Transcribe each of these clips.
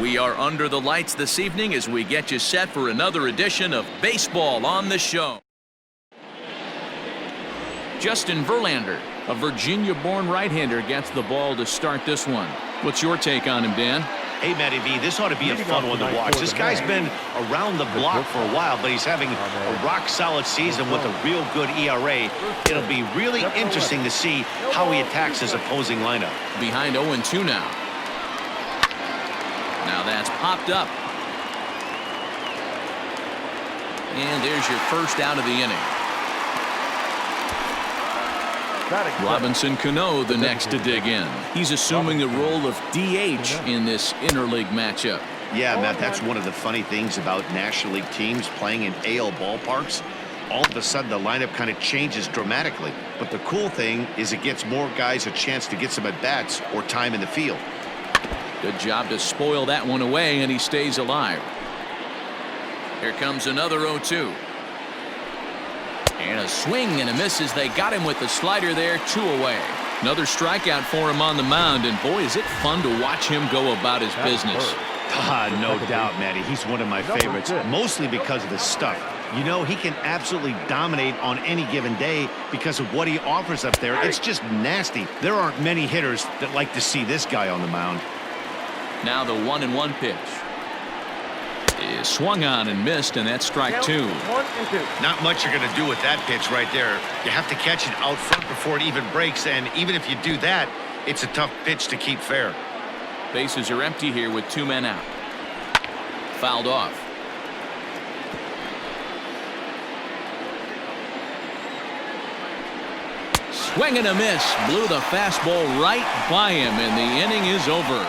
We are under the lights this evening as we get you set for another edition of Baseball on the Show. Justin Verlander, a Virginia-born right-hander, gets the ball to start this one. What's your take on him, Dan? Hey, Matty V, this ought to be a fun one to watch. This guy's been around the block for a while, but he's having a rock-solid season with a real good ERA. It'll be really interesting to see how he attacks his opposing lineup. Behind 0-2 now. Now that's popped up. And there's your first out of the inning. Robinson Cano the next to dig in. He's assuming the role of DH in this interleague matchup. Yeah, Matt, that's one of the funny things about National League teams playing in AL ballparks. All of a sudden, the lineup kind of changes dramatically. But the cool thing is it gets more guys a chance to get some at-bats or time in the field. Good job to spoil that one away, and he stays alive. Here comes another 0-2. And a swing and a miss as they got him with the slider there, 2 away. Another strikeout for him on the mound, and boy, is it fun to watch him go about his business. No doubt, Matty. He's one of my favorites, mostly because of his stuff. You know, he can absolutely dominate on any given day because of what he offers up there. It's just nasty. There aren't many hitters that like to see this guy on the mound. Now the 1-1 pitch is swung on and missed, and that's strike 2. Not much you're going to do with that pitch right there. You have to catch it out front before it even breaks, and even if you do that, it's a tough pitch to keep fair. Bases are empty here with 2 men out. Fouled off. Swing and a miss. Blew the fastball right by him, and the inning is over.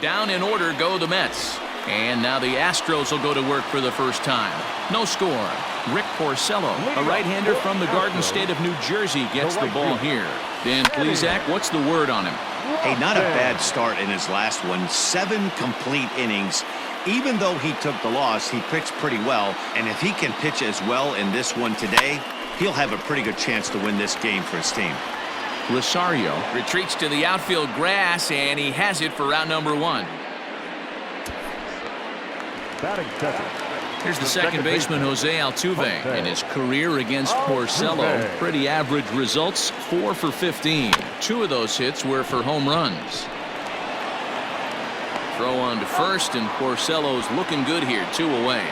Down in order go the Mets. And now the Astros will go to work for the first time. No score. Rick Porcello, a right-hander from the Garden State of New Jersey, gets the ball here. Dan Plesac, what's the word on him? Hey, not a bad start in his last one. 7 complete innings. Even though he took the loss, he pitched pretty well. And if he can pitch as well in this one today, he'll have a pretty good chance to win this game for his team. Rosario retreats to the outfield grass, and he has it for out number 1. Here's the second baseman, Jose Altuve. In his career against Porcello, pretty average results, 4 for 15. 2 of those hits were for home runs. Throw on to first, and Porcello's looking good here, 2 away.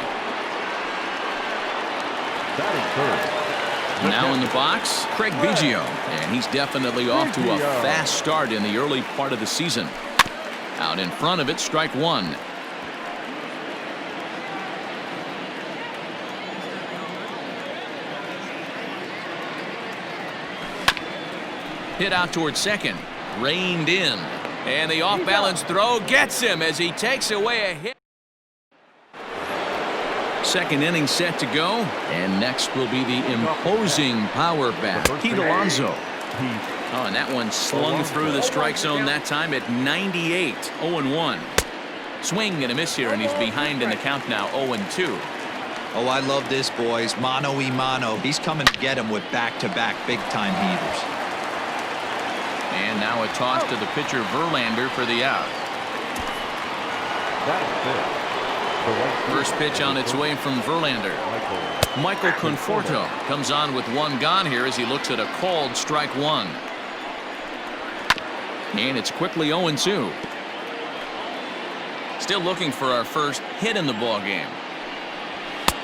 Now in the box, Craig Biggio, and he's definitely off to a fast start in the early part of the season. Out in front of it, strike 1. Hit out towards second, reined in, and the off-balance throw gets him as he takes away a hit. Second inning set to go, and next will be the imposing power bat, Pete Alonso. Oh, and that one slung through the strike zone that time at 98, 0-1. Swing and a miss here, and he's behind in the count now, 0-2. Oh, I love this, boys. Mano-y-mano. He's coming to get him with back-to-back big-time heaters. And now a toss to the pitcher Verlander for the out. First pitch on its way from Verlander. Michael Conforto comes on with 1 gone here as he looks at a called strike 1. And it's quickly 0-2. Still looking for our first hit in the ball game.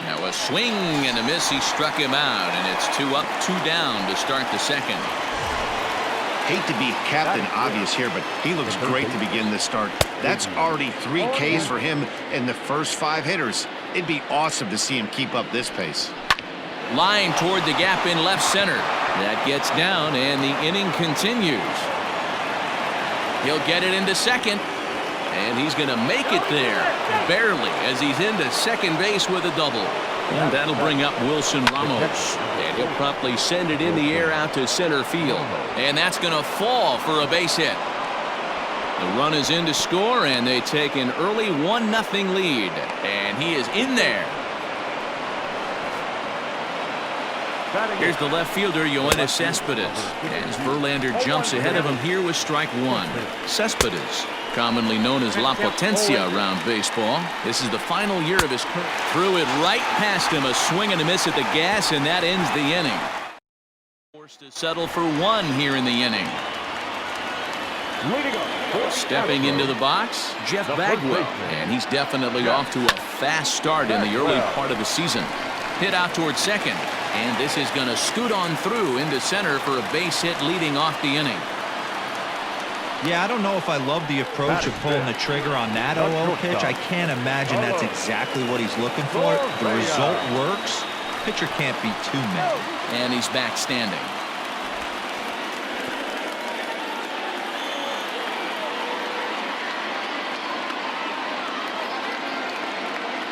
Now a swing and a miss. He struck him out, and it's 2 up, 2 down to start the second. Hate to be Captain Obvious here, but he looks great to begin this start. That's already 3 Ks for him in the first 5 hitters. It'd be awesome to see him keep up this pace. Line toward the gap in left center. That gets down, and the inning continues. He'll get it into second, and he's going to make it there, barely, as he's into second base with a double. And that'll bring up Wilson Ramos, and he'll promptly send it in the air out to center field, and that's going to fall for a base hit. The run is in to score, and they take an early 1-0 lead, and he is in there. Here's the left fielder, Yoenis Cespedes, as Verlander jumps ahead of him here with strike 1. Cespedes commonly known as La Potencia around baseball. This is the final year of his career. Threw it right past him, a swing and a miss at the gas, and that ends the inning. Forced to settle for one here in the inning. Stepping into the box, Jeff Bagwell, and he's definitely off to a fast start in the early part of the season. Hit out towards second, and this is going to scoot on through into center for a base hit leading off the inning. Yeah, I don't know if I love the approach of pulling the trigger on that 0-0 pitch. I can't imagine that's exactly what he's looking for. The result works. Pitcher can't be too mad. And he's back standing.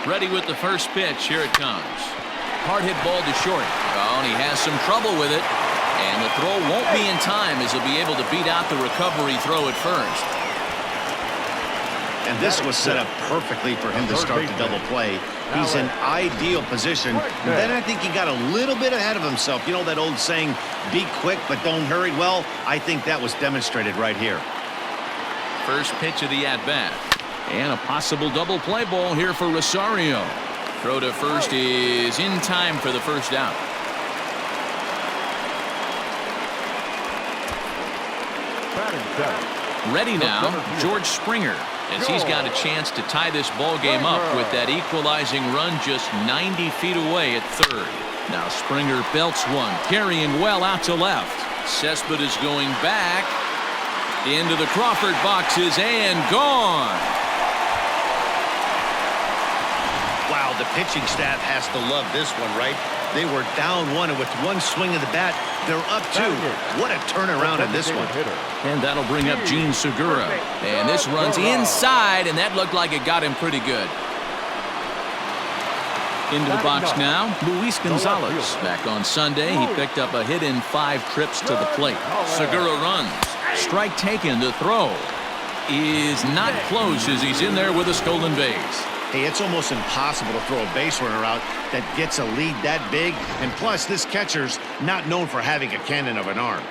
Ready with the first pitch. Here it comes. Hard hit ball to short. Oh, and he has some trouble with it. And the throw won't be in time as he'll be able to beat out the recovery throw at first. And this was set up perfectly for him to start the double play. He's in ideal position. And then I think he got a little bit ahead of himself. You know that old saying, be quick but don't hurry? Well, I think that was demonstrated right here. First pitch of the at-bat. And a possible double play ball here for Rosario. Throw to first is in time for the first out. Ready now, George Springer, as he's got a chance to tie this ball game up with that equalizing run just 90 feet away at third. Now Springer belts one, carrying well out to left. Cespedes going back into the Crawford boxes and gone. Wow, the pitching staff has to love this one, right? They were down one, and with one swing of the bat, they're up two. What a turnaround in this one. And that'll bring up Gene Segura. And this runs inside, and that looked like it got him pretty good. Into the box now, Luis Gonzalez. Back on Sunday, he picked up a hit in 5 trips to the plate. Segura runs. Strike taken. The throw is not close as he's in there with a stolen base. Hey, it's almost impossible to throw a base runner out that gets a lead that big. And plus, this catcher's not known for having a cannon of an arm.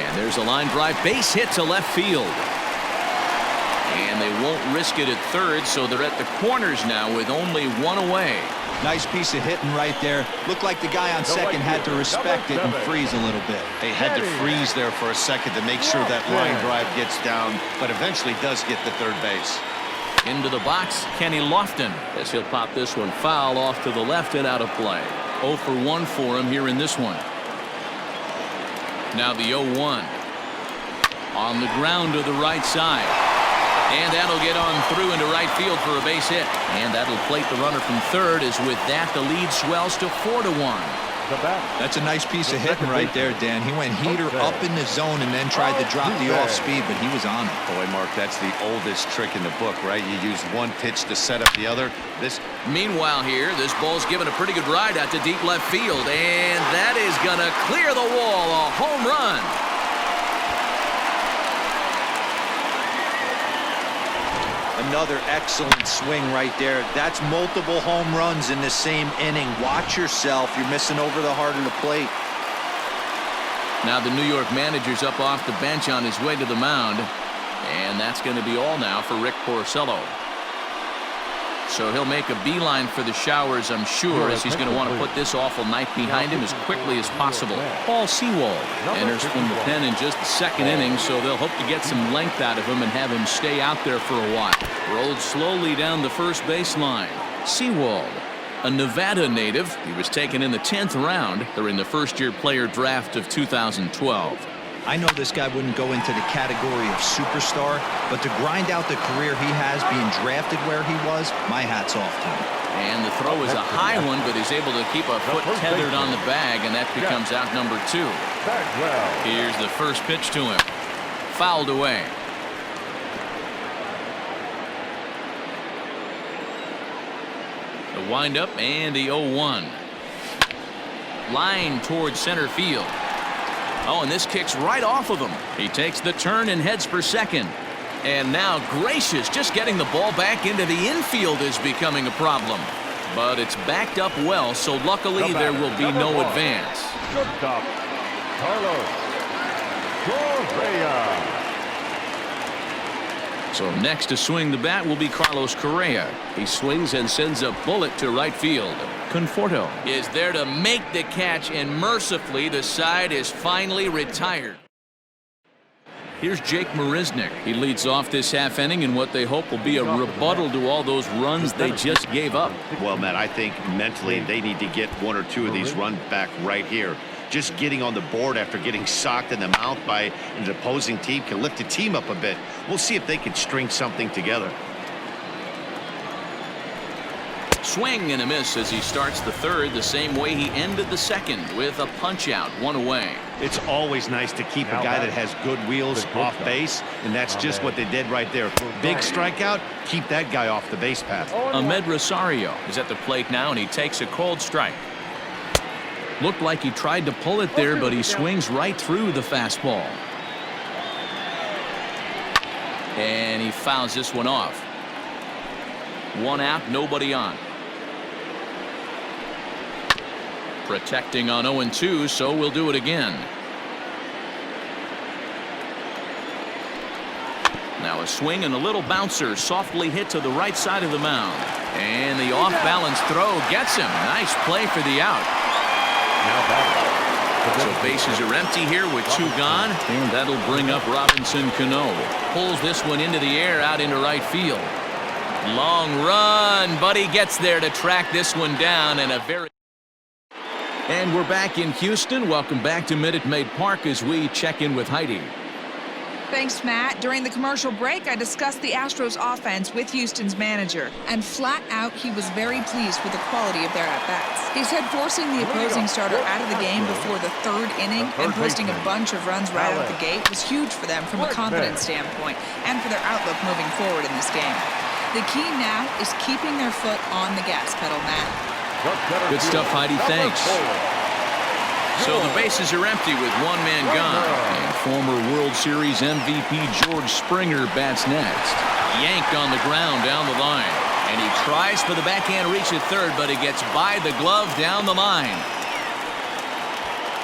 And there's a line drive base hit to left field. And they won't risk it at third, so they're at the corners now with only one away. Nice piece of hitting right there. Looked like the guy on second had to respect it and freeze a little bit. They had to freeze there for a second to make sure that line drive gets down, but eventually does get to third base. Into the box, Kenny Lofton, as he'll pop this one foul off to the left and out of play. 0 for 1 for him here in this one. Now the 0-1. On the ground to the right side. And that'll get on through into right field for a base hit. And that'll plate the runner from third, as with that the lead swells to 4-1. That's a nice piece of hitting right there, Dan. He went heater up in the zone and then tried to drop the off speed, but he was on it. Boy, Mark, that's the oldest trick in the book, right? You use one pitch to set up the other. Meanwhile here, this ball's given a pretty good ride out to deep left field, and that is going to clear the wall. A home run. Another excellent swing right there. That's multiple home runs in the same inning. Watch yourself. You're missing over the heart of the plate. Now the New York manager's up off the bench on his way to the mound. And that's going to be all now for Rick Porcello. So he'll make a beeline for the showers, I'm sure, as he's going to want to put this awful night behind him as quickly as possible. Paul Sewald enters from the pen in just the second inning, so they'll hope to get some length out of him and have him stay out there for a while. Rolled slowly down the first baseline. Sewald, a Nevada native. He was taken in the 10th round during the first-year player draft of 2012. I know this guy wouldn't go into the category of superstar, but to grind out the career he has being drafted where he was, my hat's off to him. And the throw is a high one, but he's able to keep a foot tethered on the bag, and that becomes out number 2. Here's the first pitch to him. Fouled away. The windup and the 0-1. Line towards center field. Oh, and this kicks right off of him. He takes the turn and heads for second. And now Gracious just getting the ball back into the infield is becoming a problem. But it's backed up well, so luckily there will be no advance. So next to swing the bat will be Carlos Correa. He swings and sends a bullet to right field. Conforto is there to make the catch, and mercifully the side is finally retired. Here's Jake Marisnick. He leads off this half inning in what they hope will be a rebuttal to all those runs they just gave up. Well, Matt, I think mentally they need to get one or two of these runs back right here. Just getting on the board after getting socked in the mouth by an opposing team can lift the team up a bit. We'll see if they can string something together. Swing and a miss as he starts the third the same way he ended the second, with a punch out, one away. It's always nice to keep a guy that has good wheels off base, and that's just what they did right there. Big strikeout, keep that guy off the base path. Ahmed Rosario is at the plate now, and he takes a cold strike. Looked like he tried to pull it there, but he swings right through the fastball. And he fouls this one off. One out, nobody on. Protecting on 0-2, so we'll do it again. Now a swing and a little bouncer softly hit to the right side of the mound. And the off-balance throw gets him. Nice play for the out. So bases are empty here with two gone, and that'll bring up Robinson Cano. Pulls this one into the air out into right field. Long run, but he gets there to track this one down, and we're back in Houston. Welcome back to Minute Maid Park as we check in with Heidi. Thanks, Matt. During the commercial break, I discussed the Astros offense with Houston's manager, and flat out, he was very pleased with the quality of their at-bats. He said forcing the opposing starter out of the game before the third inning and posting a bunch of runs right out the gate was huge for them from a confidence standpoint and for their outlook moving forward in this game. The key now is keeping their foot on the gas pedal, Matt. Good stuff, Heidi. Thanks. So the bases are empty with one man gone. And former World Series MVP George Springer bats next. Yanked on the ground down the line. And he tries for the backhand reach at third, but he gets by the glove down the line.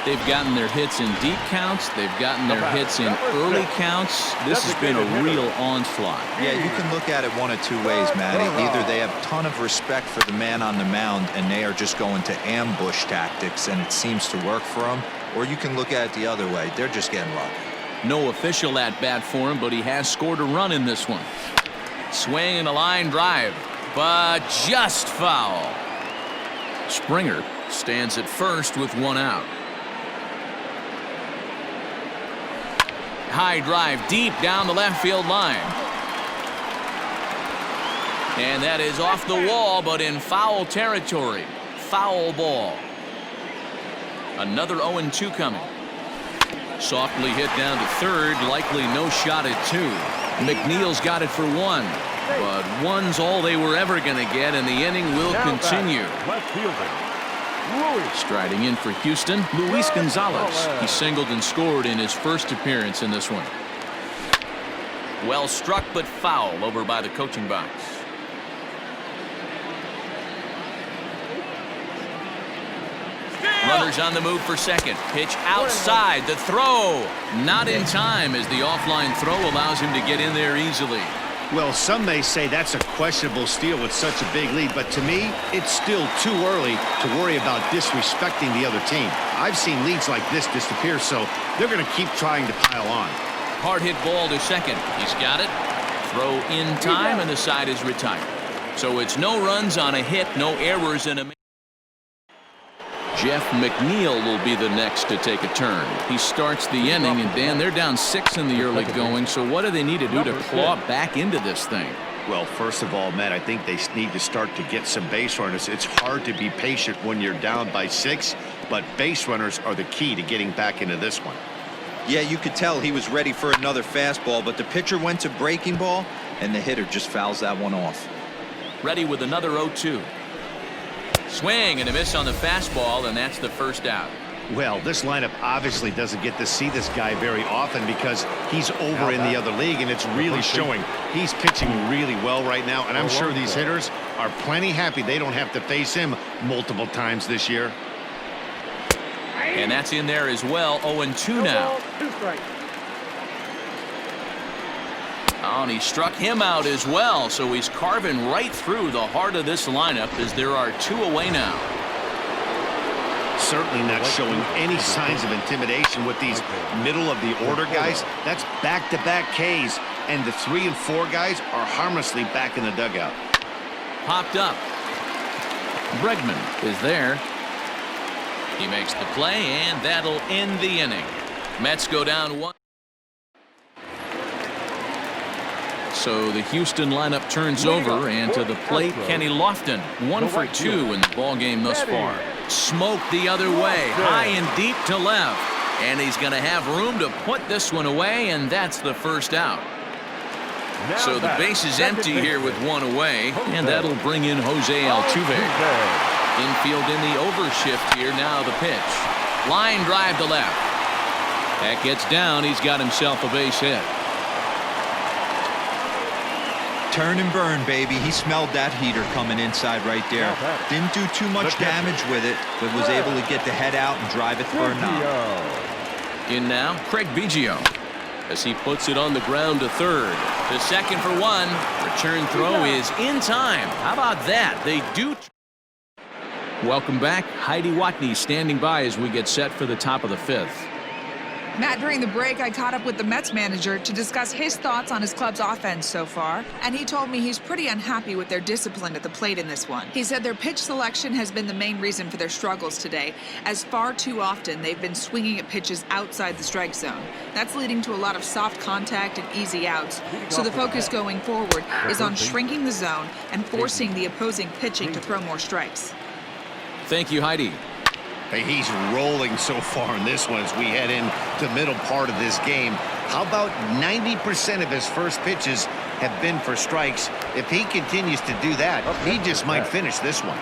They've gotten their hits in deep counts. They've gotten their hits in early counts. This has been a real onslaught. Yeah, you can look at it one of two ways, Matty. Either they have a ton of respect for the man on the mound and they are just going to ambush tactics and it seems to work for them, or you can look at it the other way. They're just getting lucky. No official at bat for him, but he has scored a run in this one. Swing and a line drive, but just foul. Springer stands at first with one out. High drive deep down the left field line. And that is off the wall, but in foul territory. Foul ball. Another 0-2 coming. Softly hit down to third, likely no shot at two. McNeil's got it for one, but one's all they were ever going to get, and the inning will continue. Striding in for Houston, Luis Gonzalez. He singled and scored in his first appearance in this one. Well struck, but foul over by the coaching box. Runners on the move for second. Pitch outside. The throw not in time as the offline throw allows him to get in there easily. Well, some may say that's a questionable steal with such a big lead, but to me, it's still too early to worry about disrespecting the other team. I've seen leads like this disappear, so they're going to keep trying to pile on. Hard hit ball to second. He's got it. Throw in time, and the side is retired. So it's no runs on a hit, no errors, and a... Jeff McNeil will be the next to take a turn. He starts the inning, and Dan, they're down 6 in the early going, so what do they need to do to claw back into this thing? Well, first of all, Matt, I think they need to start to get some base runners. It's hard to be patient when you're down by 6, but base runners are the key to getting back into this one. Yeah, you could tell he was ready for another fastball, but the pitcher went to breaking ball, and the hitter just fouls that one off. Ready with another 0-2. Swing and a miss on the fastball, and that's the first out. Well, this lineup obviously doesn't get to see this guy very often because he's over in the other league, and it's really showing. He's pitching really well right now, and I'm sure these hitters are plenty happy they don't have to face him multiple times this year. And that's in there as well. 0-2 now. Oh, and he struck him out as well, so he's carving right through the heart of this lineup as there are 2 away now. Certainly not showing any signs of intimidation with these middle of the order guys. That's back-to-back Ks, and the 3 and 4 guys are harmlessly back in the dugout. Popped up. Bregman is there. He makes the play, and that'll end the inning. Mets go down 1. So the Houston lineup turns over, and to the plate, Kenny Lofton. 1 for 2 in the ballgame thus far. Smoke the other way, high and deep to left. And he's going to have room to put this one away, and that's the first out. So the base is empty here with 1 away, and that'll bring in Jose Altuve. Infield in the overshift here, now the pitch. Line drive to left. That gets down, he's got himself a base hit. Turn and burn, baby. He smelled that heater coming inside right there. Didn't do too much damage with it, but was able to get the head out and drive it for a knock. In now, Craig Biggio, as he puts it on the ground to third. The second for 1. Return throw is in time. How about that? They do. Welcome back. Heidi Watney standing by as we get set for the top of the 5th. Matt, during the break, I caught up with the Mets manager to discuss his thoughts on his club's offense so far, and he told me he's pretty unhappy with their discipline at the plate in this one. He said their pitch selection has been the main reason for their struggles today, as far too often they've been swinging at pitches outside the strike zone. That's leading to a lot of soft contact and easy outs, so the focus going forward is on shrinking the zone and forcing the opposing pitching to throw more strikes. Thank you, Heidi. Hey, he's rolling so far in this one as we head into the middle part of this game. How about 90% of his first pitches have been for strikes? If he continues to do that, he just might finish this one.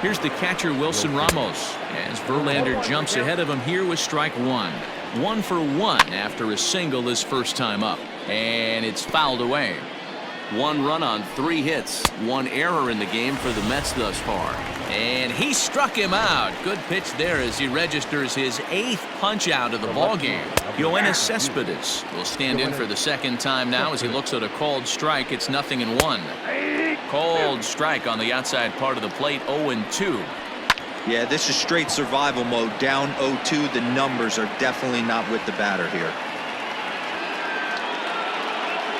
Here's the catcher, Wilson Ramos, as Verlander jumps ahead of him here with strike 1. 1 for 1 after a single his first time up. And it's fouled away. 1 run on 3 hits. 1 error in the game for the Mets thus far. And he struck him out. Good pitch there as he registers his 8th punch out of the ballgame. Yoenis Cespedes will stand in for the second time now as he looks at a called strike. It's 0-1. Called strike on the outside part of the plate. 0-2. Yeah, this is straight survival mode. Down 0-2. The numbers are definitely not with the batter here.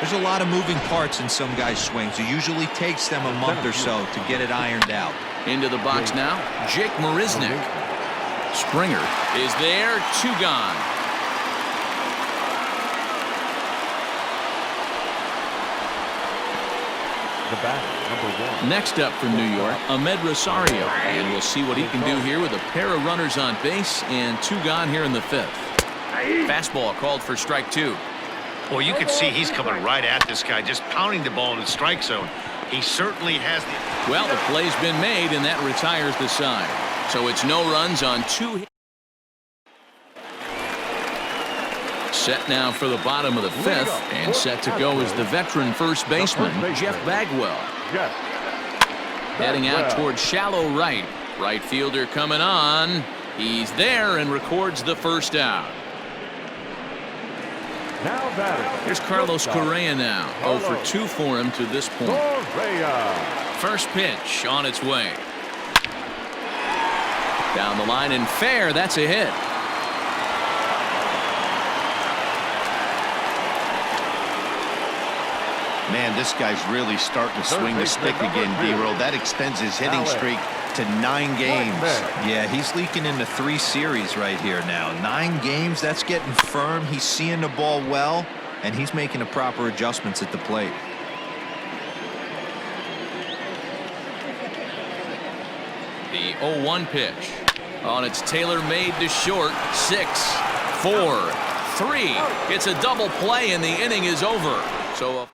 There's a lot of moving parts in some guys' swings. It usually takes them a month or so to get it ironed out. Into the box now, Jake Marisnick. Springer is there, 2 gone. The batter, number 1. Next up from New York, Ahmed Rosario. And we'll see what he can do here with a pair of runners on base and 2 gone here in the 5th. Fastball called for strike 2. Well, you can see he's coming right at this guy, just pounding the ball in the strike zone. He certainly has the... Well, the play's been made, and that retires the side. So it's no runs on 2 hits. Set now for the bottom of the 5th, and set to go is the veteran first baseman, Jeff Bagwell. Heading out towards shallow right. Right fielder coming on. He's there and records the first out. Here's Carlos Correa now. 0 for 2 for him to this point. First pitch on its way. Down the line and fair. That's a hit. Man, this guy's really starting to swing the stick again, D-Roll. That extends his hitting streak to 9 games. Yeah, he's leaking into 3 series right here now. 9 games, that's getting firm. He's seeing the ball well, and he's making the proper adjustments at the plate. The 0-1 pitch. On its tailor-made to short. 6, 4, 3. It's a double play, and the inning is over. So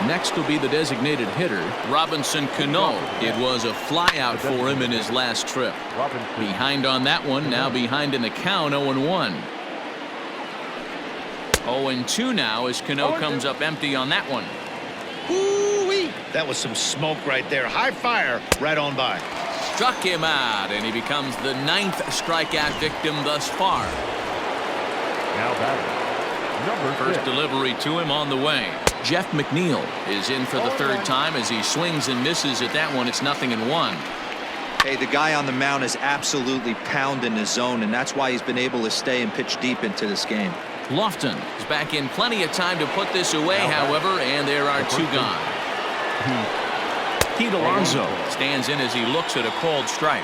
next will be the designated hitter, Robinson Cano. It was a flyout for him in his last trip. Behind on that one, now behind in the count, 0-1. 0-2 now as Cano comes up empty on that one. Ooh-wee. That was some smoke right there. High fire right on by. struck him out, and he becomes the 9th strikeout victim thus far. Now batting, number 6. First delivery to him on the way. Jeff McNeil is in for the 3rd time as he swings and misses at that one. It's 0-1. Hey, the guy on the mound is absolutely pounding the zone, and that's why he's been able to stay and pitch deep into this game. Lofton is back in plenty of time to put this away, however, and there are 2 gone. Pete Alonso stands in as he looks at a called strike.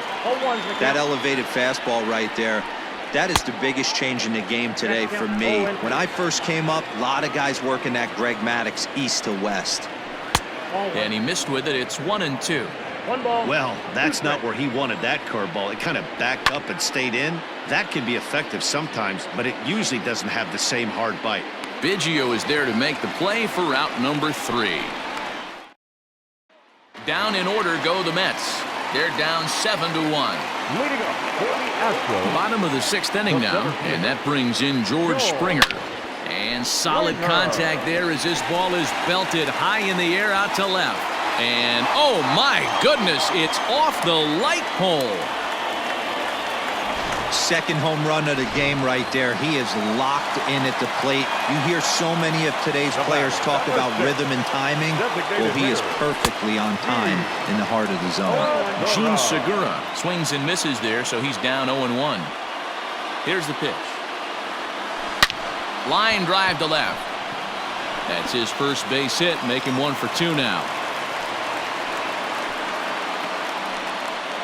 That elevated fastball right there, that is the biggest change in the game today for me. When I first came up, a lot of guys working that Greg Maddux east to west. And he missed with it. It's 1-2. Well, that's not where he wanted that curveball. It kind of backed up and stayed in. That can be effective sometimes, but it usually doesn't have the same hard bite. Biggio is there to make the play for out number 3. Down in order go the Mets. They're down 7-1. Leading up for the Astros. Bottom of the 6th inning now, and that brings in George Springer. And solid contact there as this ball is belted high in the air out to left. And oh my goodness, it's off the light pole. Second home run of the game right there. He is locked in at the plate. You hear so many of today's players talk about rhythm and timing. Well, he is perfectly on time in the heart of the zone. Gene Segura swings and misses there, so he's down 0-1. Here's the pitch. Line drive to left. That's his first base hit, making 1 for 2 now.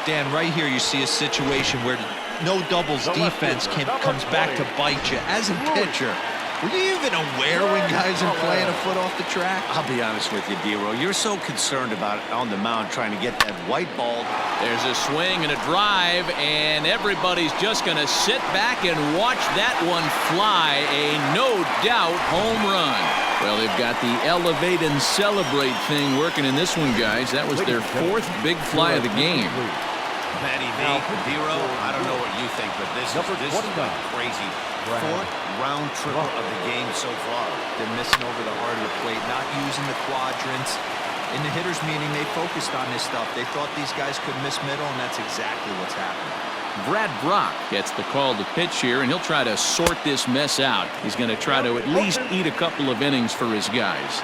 Dan, right here you see a situation where no doubles defense comes back to bite you. As a pitcher, were you even aware when guys are playing a foot off the track? I'll be honest with you, D-Row. You're so concerned about on the mound trying to get that white ball. There's a swing and a drive, and everybody's just going to sit back and watch that one fly. A no-doubt home run. Well, they've got the elevate and celebrate thing working in this one, guys. That was their 4th big fly of the game. Matty V, D-Row, I don't know what you think, but this is crazy. 4th round triple of the game so far. They're missing over the heart of the plate, not using the quadrants. In the hitters meeting, they focused on this stuff. They thought these guys could miss middle, and that's exactly what's happening. Brad Brock gets the call to pitch here, and he'll try to sort this mess out. He's going to try to at least eat a couple of innings for his guys.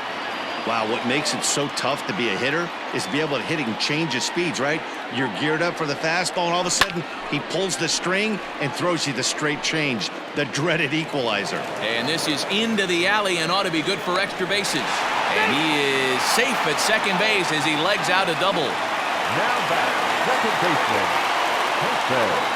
Wow, what makes it so tough to be a hitter is to be able to hit and change his speeds, right? You're geared up for the fastball, and all of a sudden, he pulls the string and throws you the straight change, the dreaded equalizer. And this is into the alley and ought to be good for extra bases. And he is safe at second base as he legs out a double. Now back, second baseman, Jose.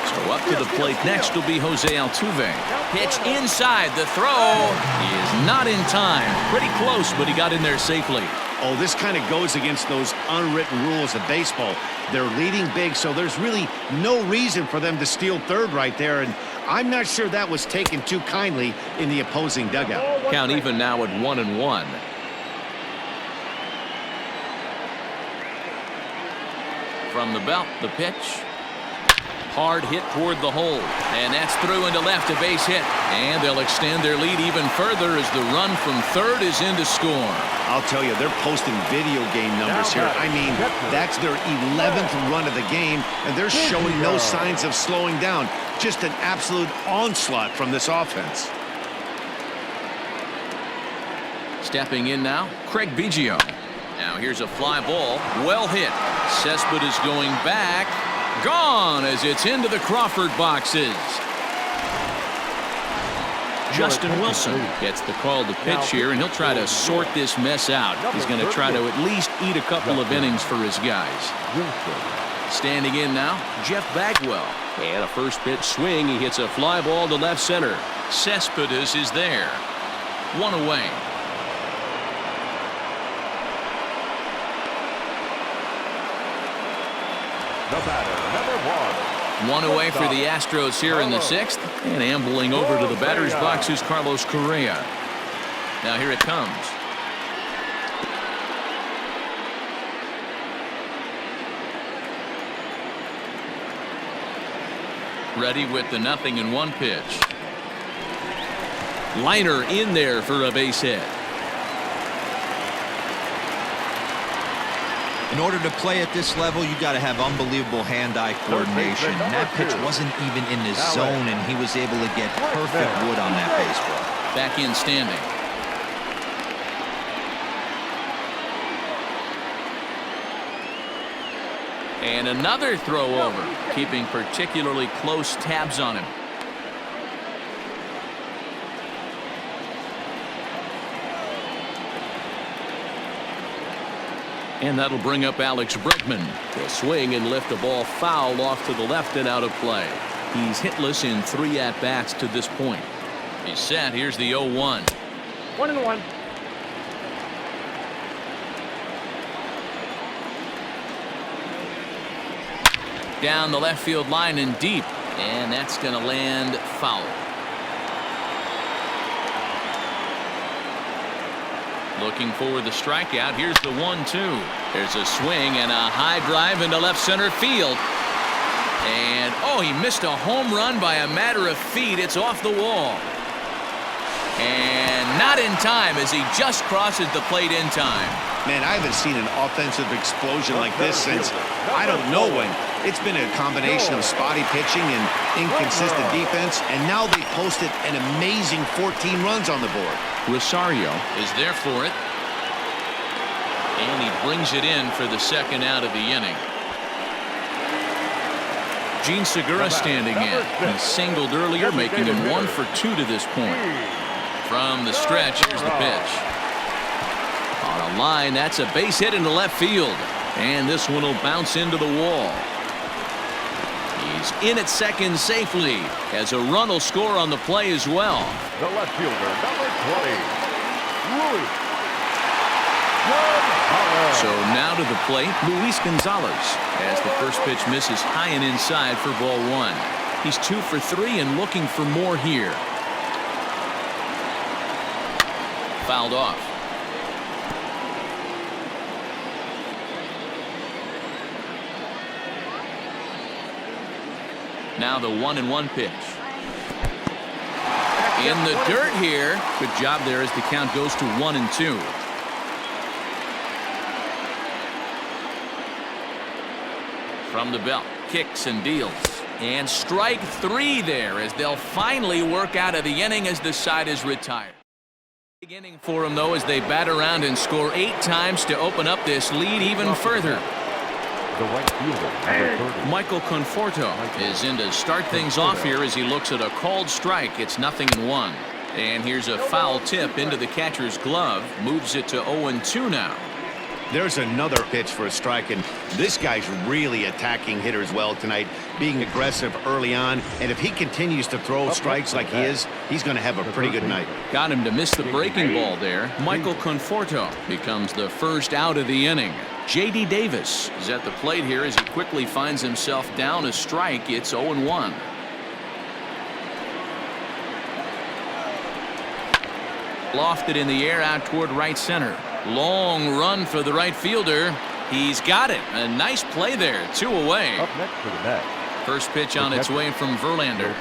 So up to the plate next will be Jose Altuve. Pitch inside. The throw is not in time. Pretty close, but he got in there safely. Oh, this kind of goes against those unwritten rules of baseball. They're leading big, so there's really no reason for them to steal third right there, and I'm not sure that was taken too kindly in the opposing dugout. Count even now at 1-1. From the belt, the pitch. Hard hit toward the hole, and that's through into left, a base hit, and they'll extend their lead even further as the run from third is in to score. I'll tell you, they're posting video game numbers here. I mean, that's their 11th run of the game, and they're showing no signs of slowing down. Just an absolute onslaught from this offense. Stepping in now, Craig Biggio. Now here's a fly ball, well hit. Cespedes going back. Gone as it's into the Crawford boxes. Justin Wilson gets the call to pitch here, and he'll try to sort this mess out. He's going to try to at least eat a couple of innings for his guys. Standing in now, Jeff Bagwell. And a first pitch swing. He hits a fly ball to left center. Cespedes is there. 1 away. The batter, number 1. 1 away for the Astros here in the 6th. And ambling over to the batter's box is Carlos Correa. Now here it comes. Ready with the 0-1 pitch. Liner in there for a base hit. In order to play at this level, you got to have unbelievable hand-eye coordination. And that pitch wasn't even in the zone, and he was able to get perfect wood on that baseball. Back in standing. And another throw over, keeping particularly close tabs on him. And that'll bring up Alex Bregman. He'll swing and lift the ball foul off to the left and out of play. He's hitless in 3 at-bats to this point. He's set. Here's the 0-1. 1-1. Down the left field line and deep. And that's going to land foul. Looking for the strikeout. Here's the 1-2. There's a swing and a high drive into left center field. And, oh, he missed a home run by a matter of feet. It's off the wall. And not in time as he just crosses the plate in time. Man, I haven't seen an offensive explosion like this since I don't know when. It's been a combination of spotty pitching and inconsistent defense, and now they posted an amazing 14 runs on the board. Rosario is there for it. And he brings it in for the second out of the inning. Gene Segura standing in. He singled earlier, making him 1 for 2 to this point. From the stretch, here's the pitch. On a line, that's a base hit into left field. And this one will bounce into the wall. He's in at second safely, as a run will score on the play as well. The left fielder, number 20, Luis. So now to the plate, Luis Gonzalez, as the first pitch misses high and inside for ball 1. He's 2 for 3 and looking for more here. Fouled off. Now the 1-1 pitch. In the dirt here. Good job there as the count goes to 1-2. From the belt, kicks and deals. And strike 3 there as they'll finally work out of the inning as the side is retired. Big inning for them, though, as they bat around and score 8 times to open up this lead even further. The right fielder, number 30. Michael Conforto is in to start things off here as he looks at a called strike. It's 0-1. And here's a foul tip into the catcher's glove. Moves it to 0-2 now. There's another pitch for a strike, and this guy's really attacking hitters well tonight, being aggressive early on. And if he continues to throw strikes like he is, he's going to have a pretty good night. Got him to miss the breaking ball there. Michael Conforto becomes the first out of the inning. J.D. Davis is at the plate here as he quickly finds himself down a strike. It's 0-1. Lofted in the air out toward right center. Long run for the right fielder. He's got it. A nice play there. 2 away. Up next for the net. First pitch on its way from Verlander.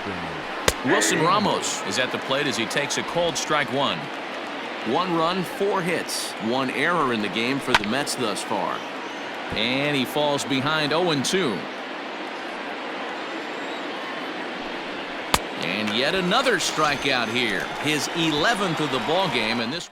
Wilson Ramos is at the plate as he takes a called strike 1. 1 run, 4 hits. 1 error in the game for the Mets thus far. And he falls behind 0-2. And yet another strikeout here. His 11th of the ball game, and this.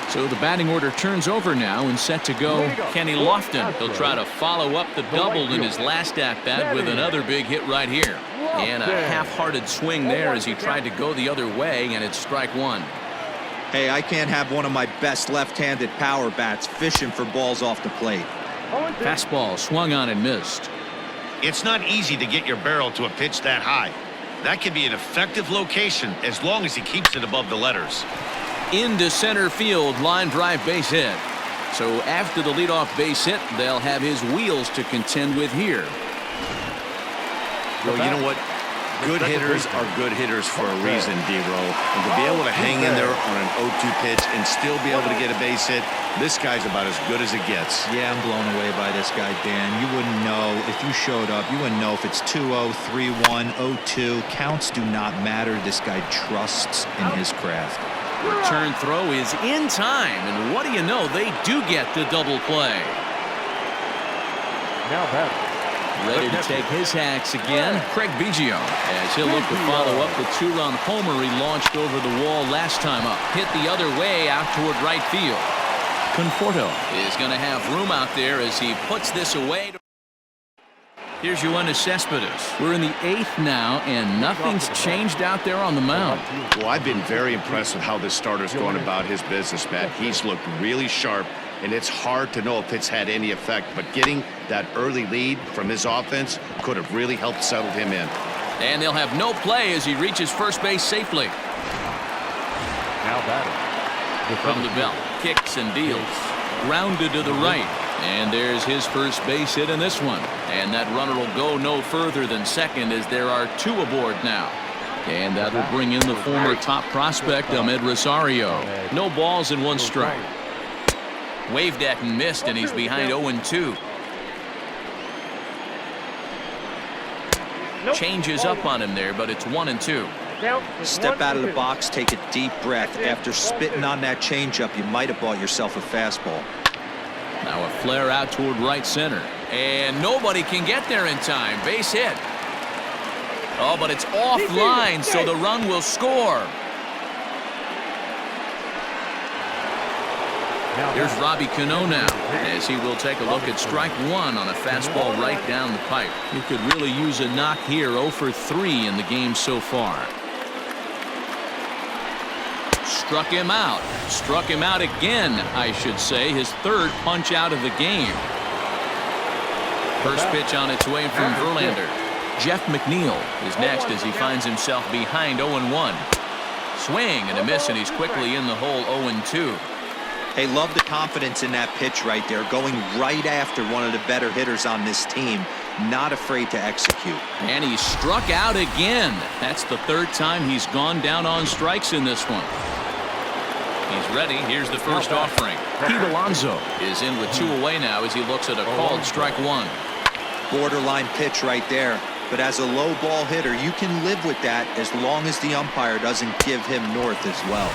So the batting order turns over now and set to go Kenny Lofton. He'll try to follow up the double in his last at-bat with another big hit right here. And a half-hearted swing there as he tried to go the other way, and it's strike 1. Hey, I can't have one of my best left-handed power bats fishing for balls off the plate. Fastball swung on and missed. It's not easy to get your barrel to a pitch that high. That can be an effective location as long as he keeps it above the letters. Into center field, line drive base hit. So after the leadoff base hit, they'll have his wheels to contend with here. Well, you know what? Good hitters are good hitters for a reason, D-Row. And to be able to hang in there on an 0-2 pitch and still be able to get a base hit, this guy's about as good as it gets. Yeah, I'm blown away by this guy, Dan. You wouldn't know if you showed up. You wouldn't know if it's 2-0, 3-1, 0-2. Counts do not matter. This guy trusts in his craft. Return throw is in time, and what do you know? They do get the double play. Now back. Ready to take his hacks again, Craig Biggio, as he'll look to follow up the two-run homer he launched over the wall last time up. Hit the other way out toward right field. Conforto is going to have room out there as he puts this away. Here's Yoenis Cespedes. We're in the 8th now, and nothing's changed out there on the mound. Well, I've been very impressed with how this starter's going about his business, Matt. He's looked really sharp, and it's hard to know if it's had any effect, but getting that early lead from his offense could have really helped settle him in. And they'll have no play as he reaches first base safely. Now batting. From the belt, kicks and deals. Grounded to the right. And there's his first base hit in this one. And that runner will go no further than second as there are 2 aboard now. And that will bring in the former top prospect, Ahmed Rosario. No balls and 1 strike. Waved at and missed, and he's behind 0-2. Changes up on him there, but it's 1-2. Step out of the box, take a deep breath. After spitting on that changeup, you might have bought yourself a fastball. Now a flare out toward right center. And nobody can get there in time. Base hit. Oh, but it's offline, so the run will score. Here's Robbie Cano now, as he will take a look at strike 1 on a fastball right down the pipe. He could really use a knock here. 0 for 3 in the game so far. Struck him out. Struck him out again, I should say. His 3rd punch out of the game. First pitch on its way from Verlander. Jeff McNeil is next as he finds himself behind 0-1. Swing and a miss, and he's quickly in the hole 0-2. Hey, love the confidence in that pitch right there. Going right after one of the better hitters on this team. Not afraid to execute. And he struck out again. That's the 3rd time he's gone down on strikes in this one. He's ready. Here's the first offering. Pete Alonso is in with 2 away now as he looks at a called strike 1. Borderline pitch right there. But as a low ball hitter, you can live with that as long as the umpire doesn't give him north as well.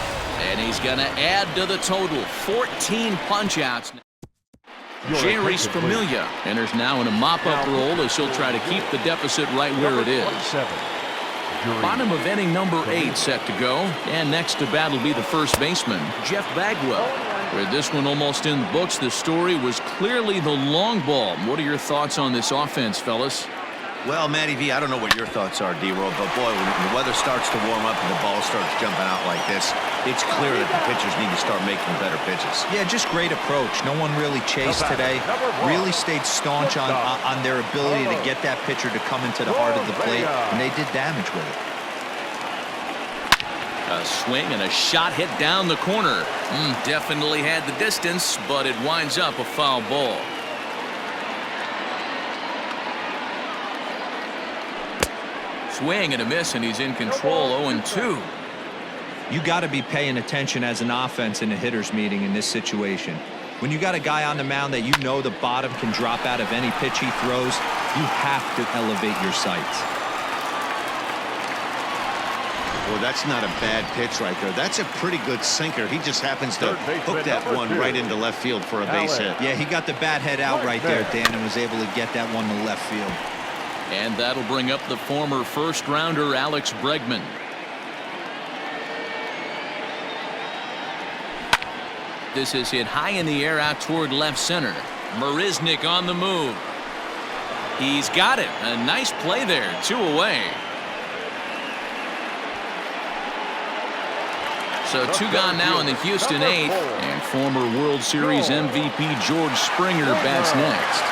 And he's going to add to the total. 14 punch-outs. Jerry Spermilla enters now in a mop-up role as he'll try to keep the deficit right where it is. Bottom of inning number 8 set to go. And next to bat will be the first baseman, Jeff Bagwell. With this one almost in the books, the story was clearly the long ball. What are your thoughts on this offense, fellas? Well, Matty V, I don't know what your thoughts are, D-Roll, but boy, when the weather starts to warm up and the ball starts jumping out like this, it's clear that the pitchers need to start making better pitches. Yeah, just great approach. No one really chased today. Really stayed staunch on their ability to get that pitcher to come into the heart of the plate, and they did damage with it. A swing and a shot hit down the corner. Definitely had the distance, but it winds up a foul ball. Swing and a miss, and he's in control. 0-2. You got to be paying attention as an offense in a hitter's meeting in this situation. When you got a guy on the mound that you know the bottom can drop out of any pitch he throws, you have to elevate your sights. Well, that's not a bad pitch right there. That's a pretty good sinker. He just happens to hook that one right into left field for a base hit. Yeah, he got the bat head out right there, Dan, and was able to get that one to left field. And that'll bring up the former first-rounder Alex Bregman. This is hit high in the air out toward left center. Marisnick on the move. He's got it. A nice play there. 2 away. So 2 gone now in the Houston 8th. And former World Series MVP George Springer bats next.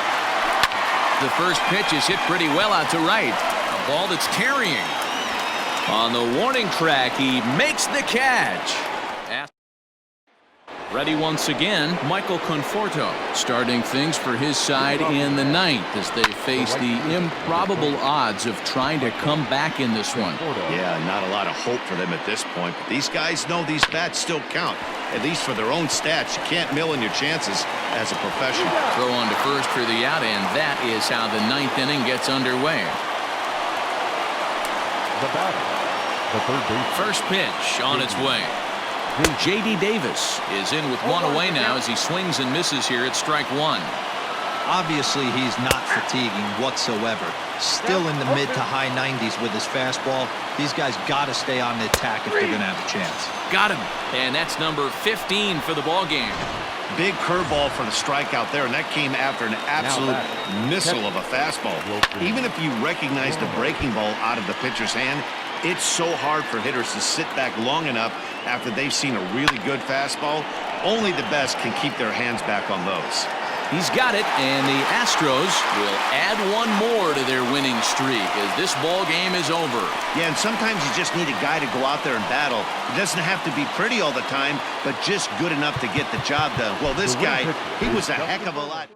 The first pitch is hit pretty well out to right. A ball that's carrying. On the warning track, he makes the catch. Ready once again, Michael Conforto starting things for his side in the 9th as they face the improbable odds of trying to come back in this one. Yeah, not a lot of hope for them at this point. But these guys know these bats still count, at least for their own stats. You can't mill in your chances as a professional. Throw on to first for the out, and that is how the 9th inning gets underway. The batter, the third base. First pitch on its way. J.D. Davis is in with one away now as he swings and misses here at strike one. Obviously, he's not fatiguing whatsoever. Still in the mid to high 90s with his fastball. These guys got to stay on the attack if they're going to have a chance. Got him. And that's number 15 for the ball game. Big curveball for the strikeout there, and that came after an absolute missile of a fastball. Even if you recognize the breaking ball out of the pitcher's hand, it's so hard for hitters to sit back long enough after they've seen a really good fastball. Only the best can keep their hands back on those. He's got it, and the Astros will add one more to their winning streak as this ball game is over. Yeah, and sometimes you just need a guy to go out there and battle. It doesn't have to be pretty all the time, but just good enough to get the job done. Well, this guy, he was a heck of a lot.